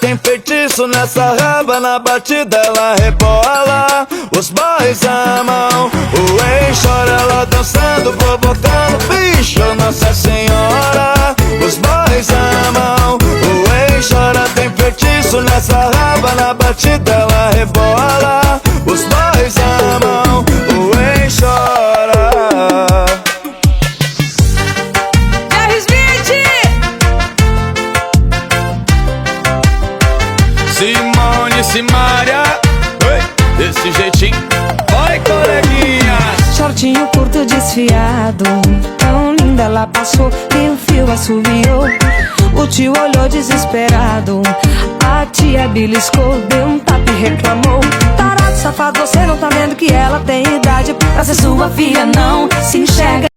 tem feitiço nessa raba, na batida ela rebola. Os boys amam, o ex chora, ela dançando, provocando, bicho, Nossa Senhora. Os boys amam, o ex chora, tem feitiço nessa raba, na batida ela rebola. Os boys amam, o ex chora. Simone, Simária, desse jeitinho, vai coleguinha. Shortinho curto desfiado, tão linda ela passou e o fio assobiou. O tio olhou desesperado, a tia beliscou, deu um tapa e reclamou: tarado, safado, você não tá vendo que ela tem idade pra ser sua filha, não se enxerga.